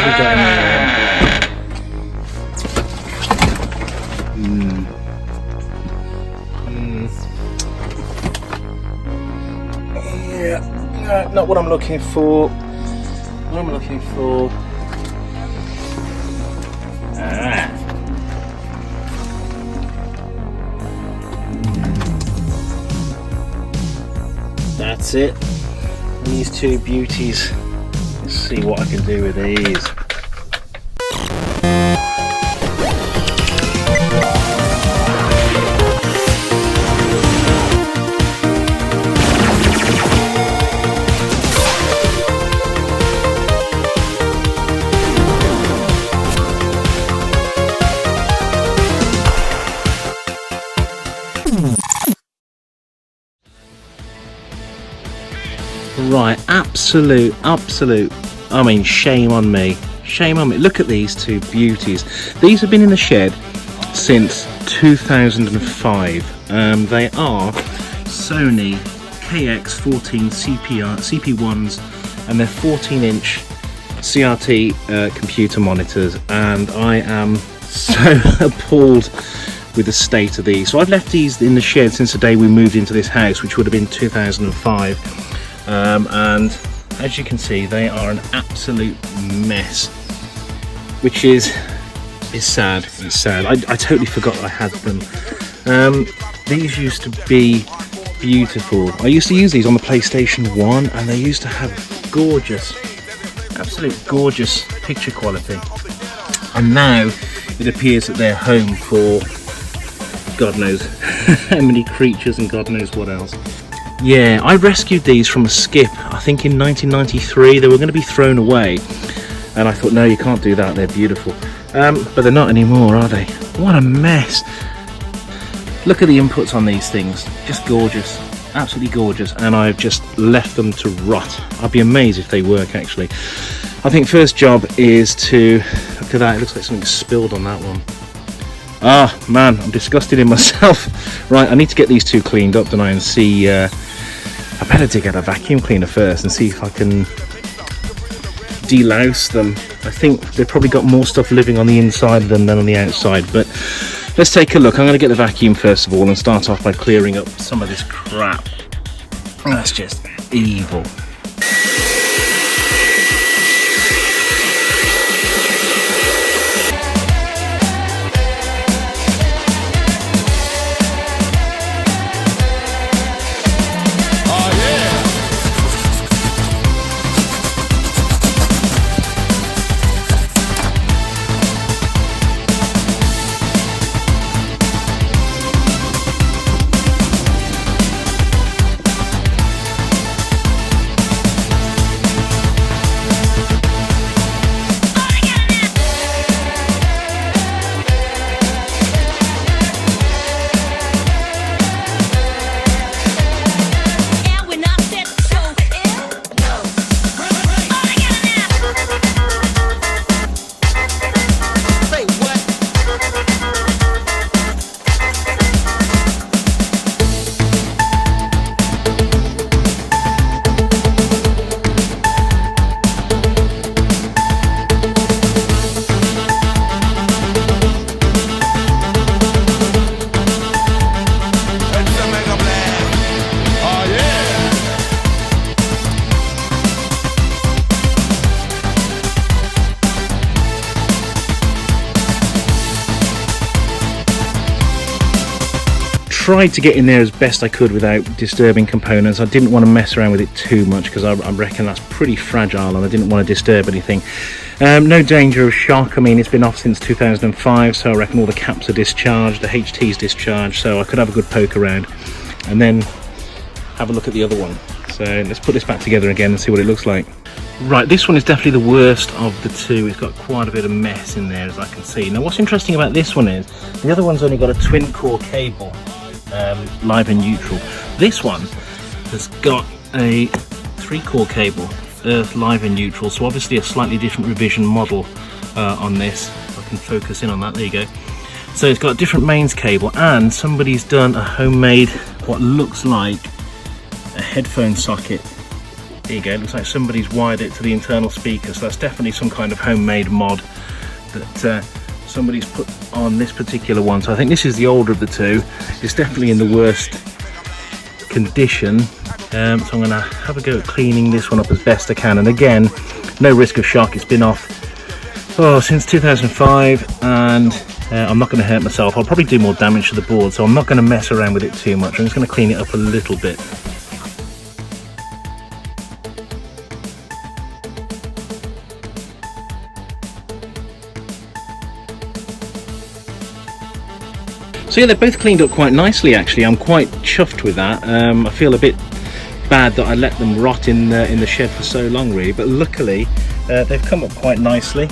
have we got in there? Yeah, not what I'm looking for. What am I looking for? That's it. And these two beauties. Let's see what I can do with these. Right, absolute, I mean, shame on me. Shame on me. Look at these two beauties. These have been in the shed since 2005. They are Sony KX-14CP1s, and they're 14-inch CRT computer monitors, and I am so appalled with the state of these. So I've left these in the shed since the day we moved into this house, which would have been 2005. And as you can see, they are an absolute mess, which is sad. It's sad. I totally forgot I had them. These used to be beautiful. I used to use these on the PlayStation 1, and they used to have gorgeous, absolute gorgeous picture quality. And now it appears that they're home for God knows how many creatures and God knows what else. Yeah, I rescued these from a skip, I think in 1993. They were going to be thrown away, and I thought, no, you can't do that, they're beautiful. But they're not anymore, are they? What a mess. Look at the inputs on these things, just gorgeous, absolutely gorgeous, and I've just left them to rot. I'd be amazed if they work, actually. I think first job is to, look at that, it looks like something spilled on that one. Ah, man, I'm disgusted in myself. Right, I need to get these two cleaned up, don't I, and see, I better dig out a vacuum cleaner first and see if I can delouse them. I think they've probably got more stuff living on the inside of them than on the outside, but let's take a look. I'm going to get the vacuum first of all and start off by clearing up some of this crap. That's just evil. Tried to get in there as best I could without disturbing components. I didn't want to mess around with it too much because I reckon that's pretty fragile and I didn't want to disturb anything. No danger of shock. I mean, it's been off since 2005, so I reckon all the caps are discharged, the HT's discharged, so I could have a good poke around and then have a look at the other one. So let's put this back together again and see what it looks like. Right, this one is definitely the worst of the two. It's got quite a bit of mess in there, as I can see. Now what's interesting about this one is the other one's only got a twin core cable, live and neutral. This one has got a 3-core cable, earth, live and neutral, so obviously a slightly different revision model on this. If I can focus in on that, there you go. So it's got a different mains cable, and somebody's done a homemade, what looks like a headphone socket There you go, looks like somebody's wired it to the internal speaker, so that's definitely some kind of homemade mod that somebody's put on this particular one. So I think this is the older of the two. It's definitely in the worst condition. So I'm going to have a go at cleaning this one up as best I can. And again, no risk of shock. It's been off since 2005, and I'm not going to hurt myself. I'll probably do more damage to the board, so I'm not going to mess around with it too much. I'm just going to clean it up a little bit. So yeah, they're both cleaned up quite nicely actually. I'm quite chuffed with that. I feel a bit bad that I let them rot in the shed for so long really, but luckily they've come up quite nicely.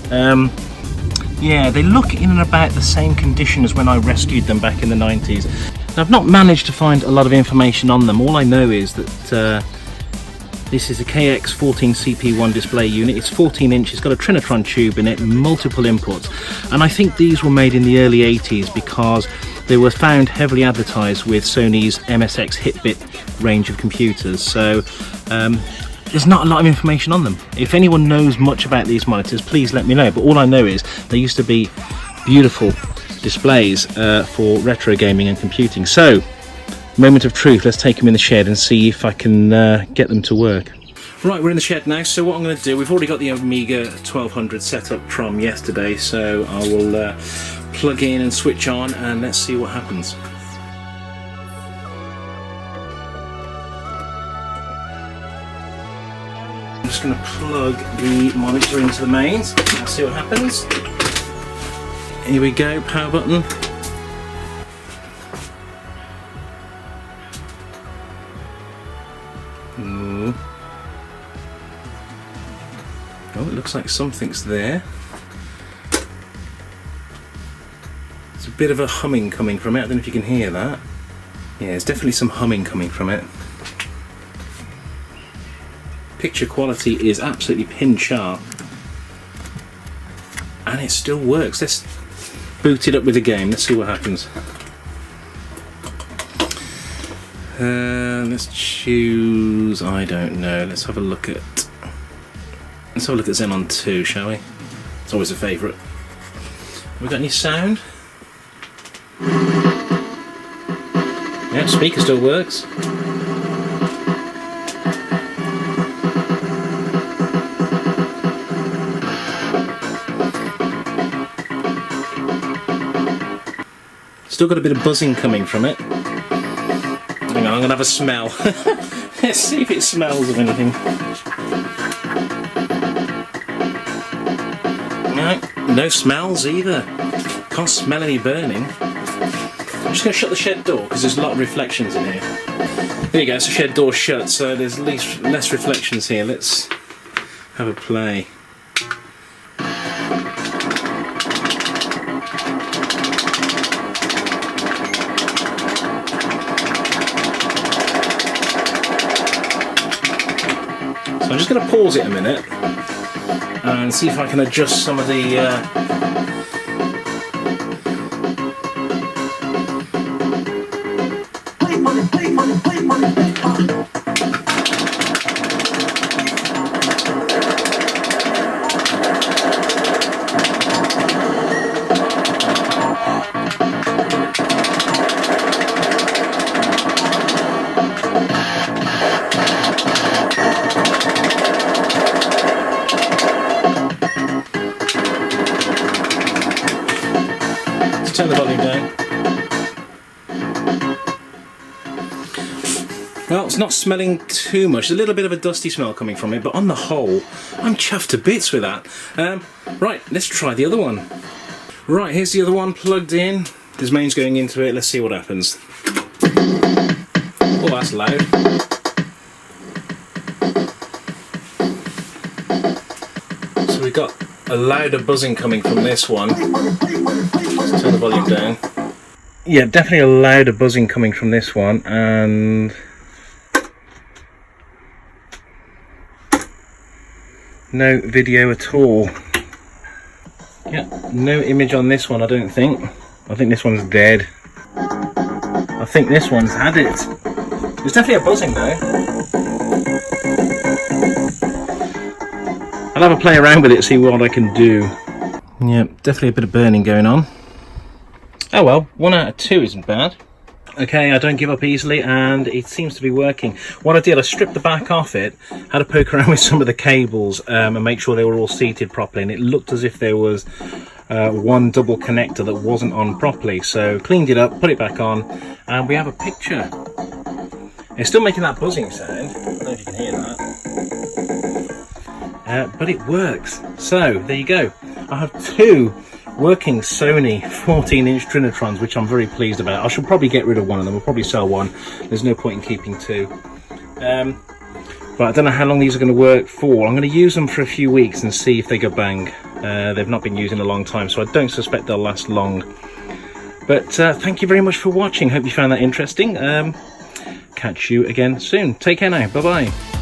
Yeah, they look in and about the same condition as when I rescued them back in the 90s. Now, I've not managed to find a lot of information on them. All I know is that this is a KX-14CP1 display unit. It's 14 inch, it's got a Trinitron tube in it, multiple inputs. And I think these were made in the early 80s because they were found heavily advertised with Sony's MSX Hitbit range of computers. So there's not a lot of information on them. If anyone knows much about these monitors, please let me know. But all I know is they used to be beautiful displays for retro gaming and computing. So, moment of truth, let's take them in the shed and see if I can get them to work. Right, we're in the shed now, so what I'm going to do, we've already got the Amiga 1200 set up from yesterday, so I will plug in and switch on and let's see what happens. I'm just going to plug the monitor into the mains and see what happens. Here we go, power button. Ooh. Oh, it looks like something's there. There's a bit of a humming coming from it. I don't know if you can hear that. Yeah, there's definitely some humming coming from it. Picture quality is absolutely pin sharp. And it still works. Let's boot it up with a game. Let's see what happens. Let's choose, I don't know, let's have a look at Xenon 2, shall we? It's always a favourite. Have we got any sound? Yeah, speaker still works. Still got a bit of buzzing coming from it. Hang on, I'm going to have a smell. Let's see if it smells of anything. No smells either. Can't smell any burning. I'm just going to shut the shed door because there's a lot of reflections in here. There you go, it's the shed door shut, so there's less reflections here. Let's have a play. So I'm just going to pause it a minute and see if I can adjust some of the turn the volume down. Well, it's not smelling too much. There's a little bit of a dusty smell coming from it, but on the whole, I'm chuffed to bits with that. Right, let's try the other one. Right, here's the other one plugged in. There's mains going into it. Let's see what happens. Oh, that's loud. So we've got a louder buzzing coming from this one. Let's turn the volume down. Yeah, definitely a louder buzzing coming from this one, and no video at all. Yeah, no image on this one, I don't think. I think this one's dead. I think this one's had it. There's definitely a buzzing though. I'll have a play around with it, see what I can do. Yep, definitely a bit of burning going on. Oh well, 1 out of 2 isn't bad. Okay, I don't give up easily, and it seems to be working. What I did, I stripped the back off it, had a poke around with some of the cables and make sure they were all seated properly, and it looked as if there was one double connector that wasn't on properly. So cleaned it up, put it back on, and we have a picture. It's still making that buzzing sound, I don't know if you can hear that, but it works. So there you go. I have 2 working Sony 14-inch Trinitrons, which I'm very pleased about. I should probably get rid of one of them. I'll probably sell one. There's no point in keeping 2. But I don't know how long these are going to work for. I'm going to use them for a few weeks and see if they go bang. They've not been used in a long time, so I don't suspect they'll last long. But thank you very much for watching. Hope you found that interesting. Catch you again soon. Take care now. Bye-bye.